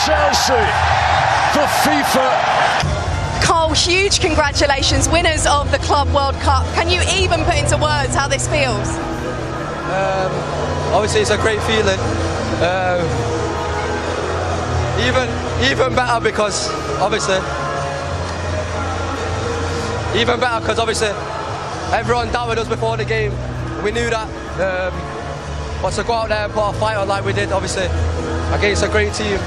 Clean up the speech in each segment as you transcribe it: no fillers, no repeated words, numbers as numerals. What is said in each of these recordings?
Chelsea for FIFA. Cole, huge congratulations, winners of the Club World Cup. Can you even put into words how this feels? Obviously it's a great feeling. Even better because obviously everyone doubted us before the game. We knew that. But to go out there and put a fight on like we did, obviously, against a great team,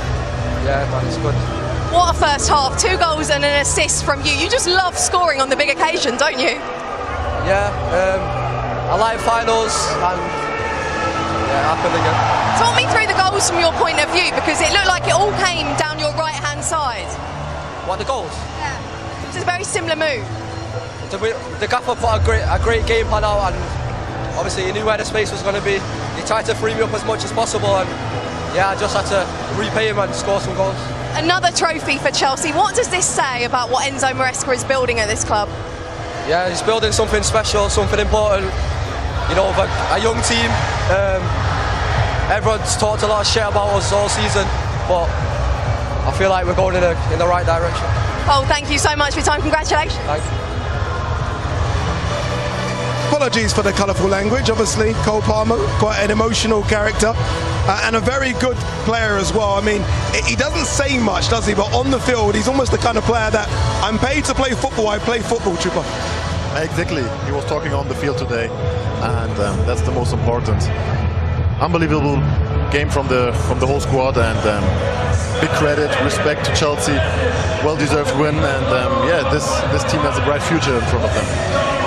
yeah, man, it's good. What a first half, 2 goals and an assist from you. You just love scoring on the big occasion, don't you? Yeah, I like finals and yeah, happily good. Talk me through the goals from your point of view, because it looked like it all came down your right-hand side. What, the goals? Yeah, it's a very similar move. The gaffer put a great game plan out, and obviously he knew where the space was going to be. He tried to free me up as much as possible, and yeah, I just had to repay him and score some goals. Another trophy for Chelsea. What does this say about what Enzo Maresca is building at this club? Yeah, he's building something special, something important. You know, a young team. Everyone's talked a lot of shit about us all season, but I feel like we're going in the right direction. Oh, thank you so much for your time. Congratulations. Thank you. Apologies for the colourful language. Obviously, Cole Palmer, quite an emotional character and a very good player as well. I mean, he doesn't say much, does he? But on the field, he's almost the kind of player that I'm paid to play football. I play football, Trooper. Exactly. He was talking on the field today, and that's the most important. Unbelievable game from the whole squad, and big credit, respect to Chelsea. Well-deserved win, and yeah, this team has a bright future in front of them.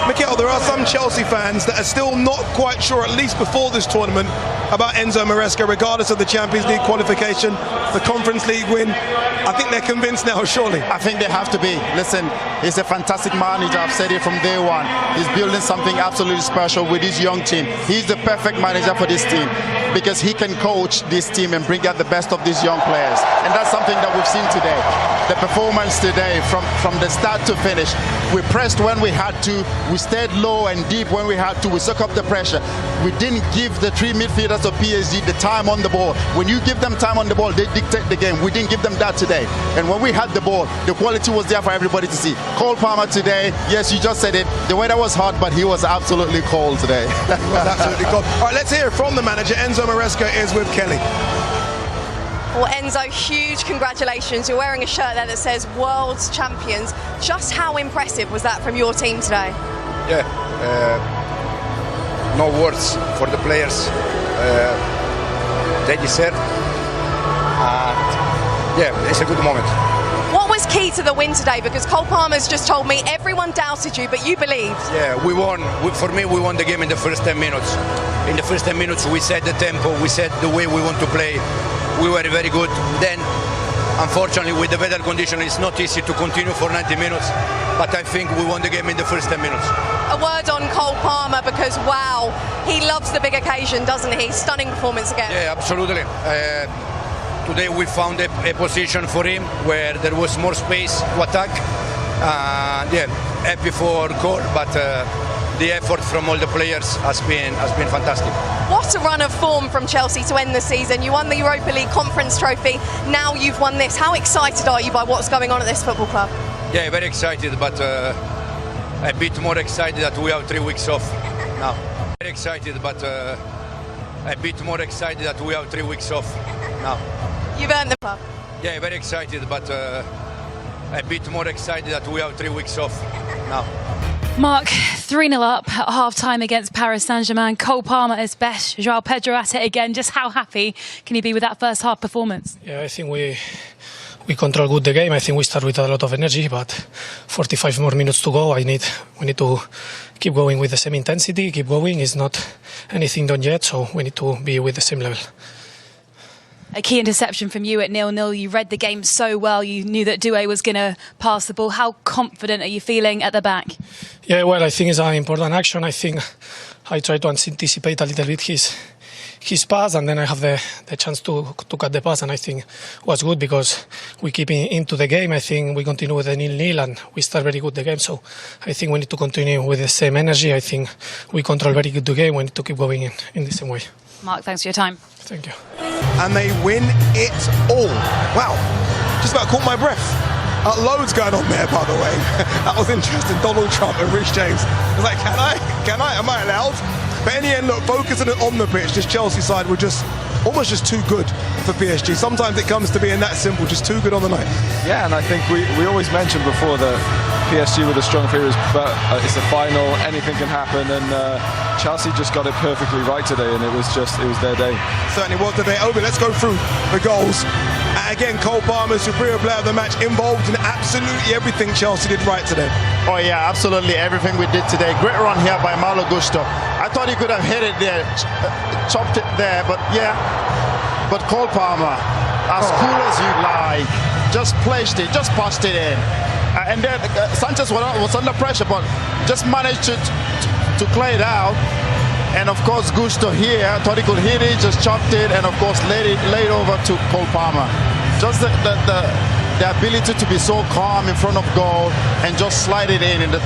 Mikel, there are some Chelsea fans that are still not quite sure, at least before this tournament, about Enzo Maresca, regardless of the Champions League qualification, the Conference League win. I think they're convinced now, surely. I think they have to be. Listen, he's a fantastic manager. I've said it from day one. He's building something absolutely special with his young team. He's the perfect manager for this team because he can coach this team and bring out the best of these young players. And that's something that we've seen today. The performance today, from the start to finish, we pressed when we had to, we stayed low and deep when we had to, we soak up the pressure. We didn't give the 3 midfielders of PSG the time on the ball. When you give them time on the ball, they dictate the game. We didn't give them that today. And when we had the ball, the quality was there for everybody to see. Cole Palmer today, yes, you just said it, the weather was hot, but he was absolutely cold today. He was absolutely cold. All right, let's hear from the manager. Enzo Maresca is with Kelly. Well, Enzo, huge congratulations. You're wearing a shirt there that says World's Champions. Just how impressive was that from your team today? Yeah, no words for the players. They deserve. Yeah, it's a good moment. What was key to the win today? Because Cole Palmer's just told me everyone doubted you, but you believed. Yeah, we won. For me, we won the game in the first 10 minutes. In the first 10 minutes, we set the tempo, we set the way we want to play. We were very good. Then, unfortunately, with the weather condition, it's not easy to continue for 90 minutes. But I think we won the game in the first 10 minutes. A word on Cole Palmer, because wow, he loves the big occasion, doesn't he? Stunning performance again. Yeah, absolutely. Today we found a position for him where there was more space to attack. Yeah, happy for goal, but the effort from all the players has been fantastic. What a run of form from Chelsea to end the season. You won the Europa League Conference Trophy, now you've won this. How excited are you by what's going on at this football club? Yeah, very excited, but a bit more excited that we have 3 weeks off now. Very excited, but a bit more excited that we have 3 weeks off now. You've earned the club. Yeah, very excited, but a bit more excited that we have 3 weeks off now. Mark, 3-0 up at half-time against Paris Saint-Germain. Cole Palmer is best. Joao Pedro at it again. Just how happy can you be with that first half performance? Yeah, I think we control good the game. I think we start with a lot of energy, but 45 more minutes to go. We need to keep going with the same intensity, keep going. It's not anything done yet, so we need to be with the same level. A key interception from you at 0-0. You read the game so well. You knew that Doué was going to pass the ball. How confident are you feeling at the back? Yeah, well, I think it's an important action. I think I try to anticipate a little bit his pass, and then I have the chance to cut the pass, and I think it was good because we keep into the game. I think we continue with the 0-0 and we start very good the game, so I think we need to continue with the same energy. I think we control very good the game. We need to keep going in the same way. Mark, thanks for your time. Thank you. And they win it all. Wow, just about caught my breath. Loads going on there, by the way. That was interesting. Donald Trump and Rich James. I was like, can I? Am I allowed? But in the end, look, focusing on the pitch, this Chelsea side were just almost just too good for PSG. Sometimes it comes to being that simple, just too good on the night. Yeah, and I think we always mentioned before that PSG were the strong favourites, but it's the final, anything can happen, and Chelsea just got it perfectly right today, and it was their day. Certainly was the day. Obi, let's go through the goals. Again, Cole Palmer, superior player of the match, involved in absolutely everything Chelsea did right today. Oh yeah, absolutely everything we did today. Great run here by Malo Gusto. I thought he could have hit it there, chopped it there, but yeah. But Cole Palmer, as cool as you like, just placed it, just passed it in. And then Sanchez was under pressure, but just managed to play it out. And of course, Gusto here thought he could hit it, just chopped it, and of course laid over to Cole Palmer. Just the ability to be so calm in front of goal and just slide it in the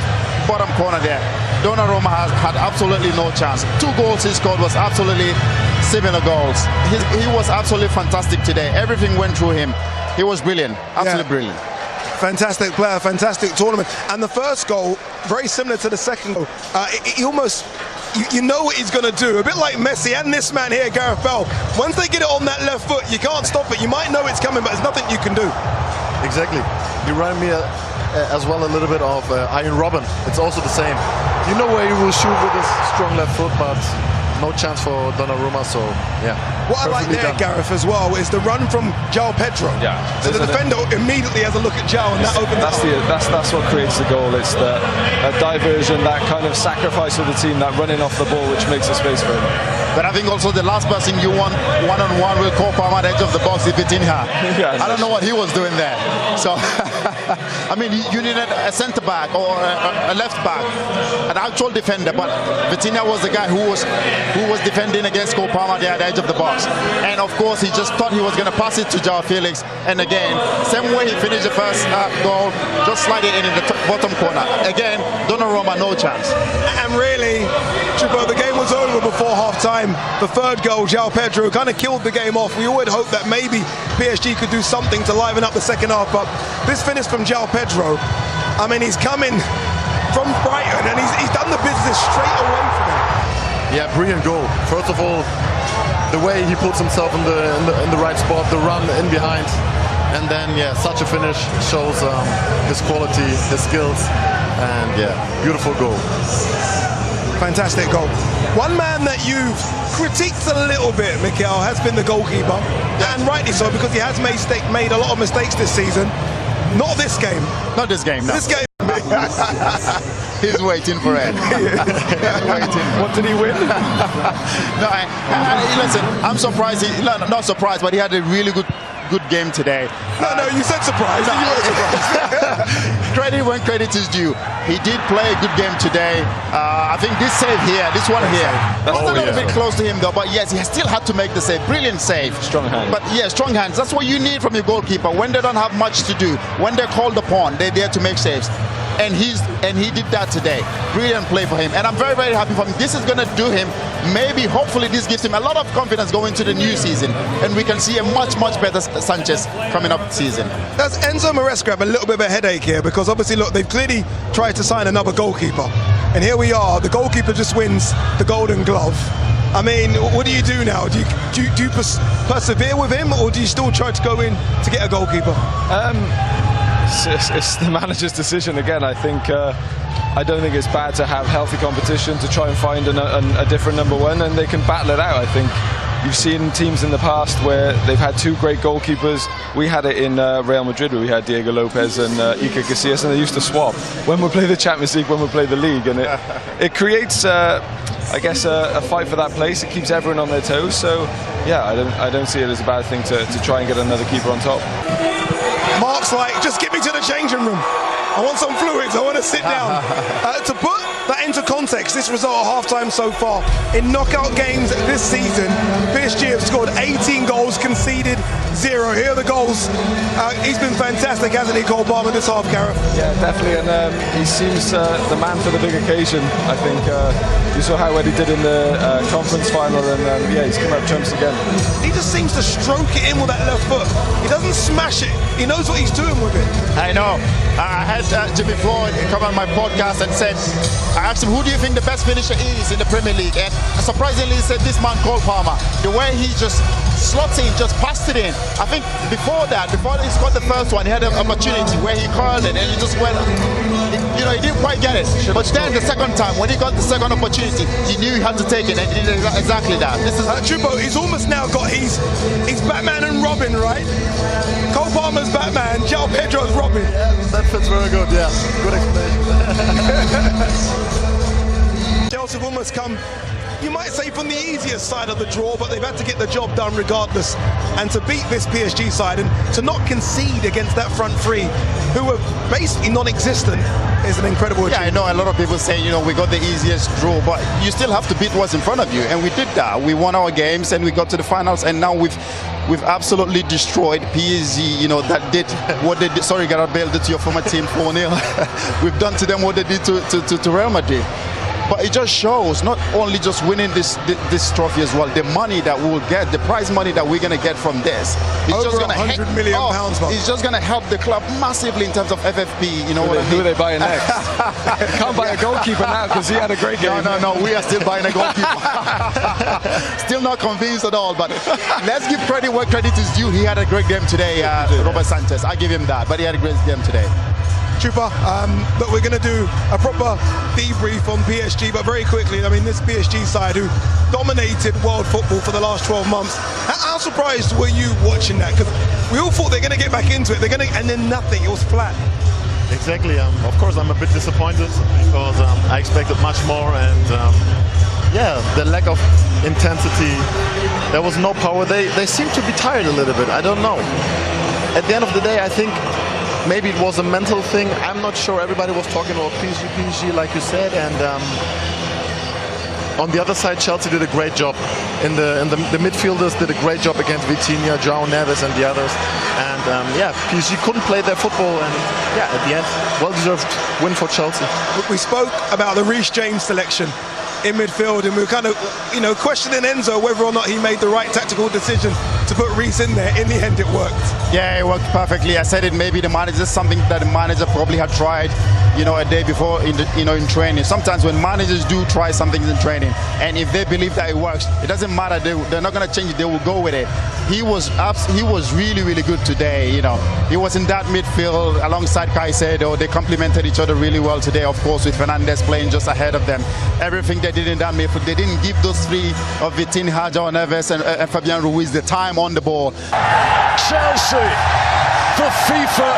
bottom corner there. Donnarumma had absolutely no chance. 2 goals he scored was absolutely similar goals. He was absolutely fantastic today. Everything went through him. He was brilliant, absolutely brilliant. Fantastic player, fantastic tournament. And the first goal, very similar to the second goal. He almost, you know what he's going to do. A bit like Messi and this man here, Gareth Bale. Once they get it on that left foot, you can't stop it. You might know it's coming, but there's nothing you can do. Exactly. You remind me as well a little bit of Iron Robin. It's also the same. You know where he will shoot with his strong left foot, but no chance for Donnarumma, so yeah. What I like there, Gareth, as well, is the run from João Pedro. Yeah. So the defender immediately has a look at João, and that opens that's what creates the goal. It's the diversion, that kind of sacrifice of the team, that running off the ball, which makes a space for him. But I think also the last person you want one-on-one with Cole Palmer at the edge of the box is Vitinha. Yeah, I don't know what he was doing there. So, I mean, you needed a centre-back or a left-back, an actual defender, but Vitinha was the guy who was defending against Cole Palmer there at the edge of the box. And of course, he just thought he was going to pass it to João Felix. And again, same way he finished the first goal, just slide it in the bottom corner. Again, Donnarumma, no chance. And really, Chico, the game was over before half-time. The third goal, João Pedro, kind of killed the game off. We all had hoped that maybe PSG could do something to liven up the second half, but this finish from João Pedro, I mean, he's coming from Brighton and he's done the business straight away from him. Yeah, brilliant goal. First of all, the way he puts himself in the right spot, the run in behind, and then yeah, such a finish shows his quality, his skills, and yeah, beautiful goal. Fantastic goal. One man that you've critiqued a little bit, Mikel, has been the goalkeeper, and rightly so, because he has made a lot of mistakes this season. Not this game. Not this game, no. This game. He's waiting for it. What did he win? No, listen, I'm surprised. Not surprised, but he had a really good game today. No, you said surprised. No, you were surprised. Credit when credit is due. He did play a good game today. I think this save here, this one here, was a little bit close to him though, but yes, he still had to make the save. Brilliant save. Strong hands. But yeah, strong hands. That's what you need from your goalkeeper. When they don't have much to do, when they're called upon, they're there to make saves. And he did that today. Brilliant play for him. And I'm very, very happy for him. This is going to do him, maybe, hopefully this gives him a lot of confidence going into the new season. And we can see a much, much better Sanchez coming up season. Does Enzo Maresca have a little bit of a headache here? Because obviously, look, they've clearly tried to sign another goalkeeper. And here we are. The goalkeeper just wins the Golden Glove. I mean, what do you do now? Do you persevere with him, or do you still try to go in to get a goalkeeper? It's the manager's decision again. I think I don't think it's bad to have healthy competition to try and find a different number one, and they can battle it out. I think you've seen teams in the past where they've had 2 great goalkeepers. We had it in Real Madrid where we had Diego Lopez and Iker Casillas, and they used to swap when we play the Champions League, when we play the league, and it creates I guess a fight for that place. It keeps everyone on their toes. So yeah, I don't see it as a bad thing to try and get another keeper on top. Mark's like, just get me to the changing room. I want some fluids. I want to sit down. To put that into into context, this result at half-time so far, in knockout games this season, PSG have scored 18 goals, conceded 0. Here are the goals. He's been fantastic, hasn't he, Cole Palmer, this half, Gareth? Yeah, definitely, and he seems the man for the big occasion. I think you saw how well he did in the conference final, and yeah, he's come up trumps again. He just seems to stroke it in with that left foot. He doesn't smash it. He knows what he's doing with it. I know. I had Jimmy Floyd come on my podcast and said, I asked him, who do you think the best finisher is in the Premier League? And surprisingly, he said this man, Cole Palmer. The way he just slots in, just passed it in. I think before he scored the first one, he had an opportunity where he curled it and he just went, he didn't quite get it. But then the second time, when he got the second opportunity, he knew he had to take it, and he did exactly that. This is Chupo, he's almost now got he's Batman and Robin, right? Cole Palmer's Batman, João Pedro's Robin. Yeah, that fits very good, yeah. Good explanation. Chelsea have almost come, you might say, from the easier side of the draw, but they've had to get the job done regardless. And to beat this PSG side and to not concede against that front three, who were basically non-existent, is an incredible achievement. Yeah, I know a lot of people say, we got the easiest draw, but you still have to beat what's in front of you. And we did that. We won our games and we got to the finals, and now we've absolutely destroyed PSG, that did what they did. Sorry, Gareth Bale did to your former team 4-0. We've done to them what they did to Real Madrid. But it just shows, not only just winning this trophy as well, the money that we will get, the prize money that we're going to get from this. It's over just going to £100 million. It's just going to help the club massively in terms of FFP. Who are they buying next? Can't buy a goalkeeper now because he had a great game. No, we are still buying a goalkeeper. Still not convinced at all, but let's give credit where credit is due. He had a great game today, Robert Sanchez. I give him that, but he had a great game today. Chupa, look, we're going to do a proper debrief on PSG, but very quickly, this PSG side who dominated world football for the last 12 months. How surprised were you watching that? Because we all thought they're going to get back into it, and then nothing, it was flat. Exactly, of course I'm a bit disappointed because I expected much more, and the lack of intensity, there was no power. They seem to be tired a little bit, I don't know. At the end of the day, I think maybe it was a mental thing. I'm not sure. Everybody was talking about PSG, like you said, and on the other side, Chelsea did a great job. The midfielders did a great job against Vitinha, João Neves, and the others. And PSG couldn't play their football, and at the end, well-deserved win for Chelsea. We spoke about the Reece James selection in midfield, and we were kind of, questioning Enzo whether or not he made the right tactical decision to put Reece in there. In the end, it worked. Yeah, it worked perfectly. I said it. Maybe the manager, something that the manager probably had tried, a day before in training. Sometimes when managers do try something in training, and if they believe that it works, it doesn't matter. They're not going to change it. They will go with it. He was really, really good today. He was in that midfield alongside Caicedo. They complemented each other really well today. Of course, with Fernandes playing just ahead of them. Everything they did in that midfield, they didn't give those three of Vitinha, João Neves, and Fabian Ruiz the time on the ball. Chelsea, the FIFA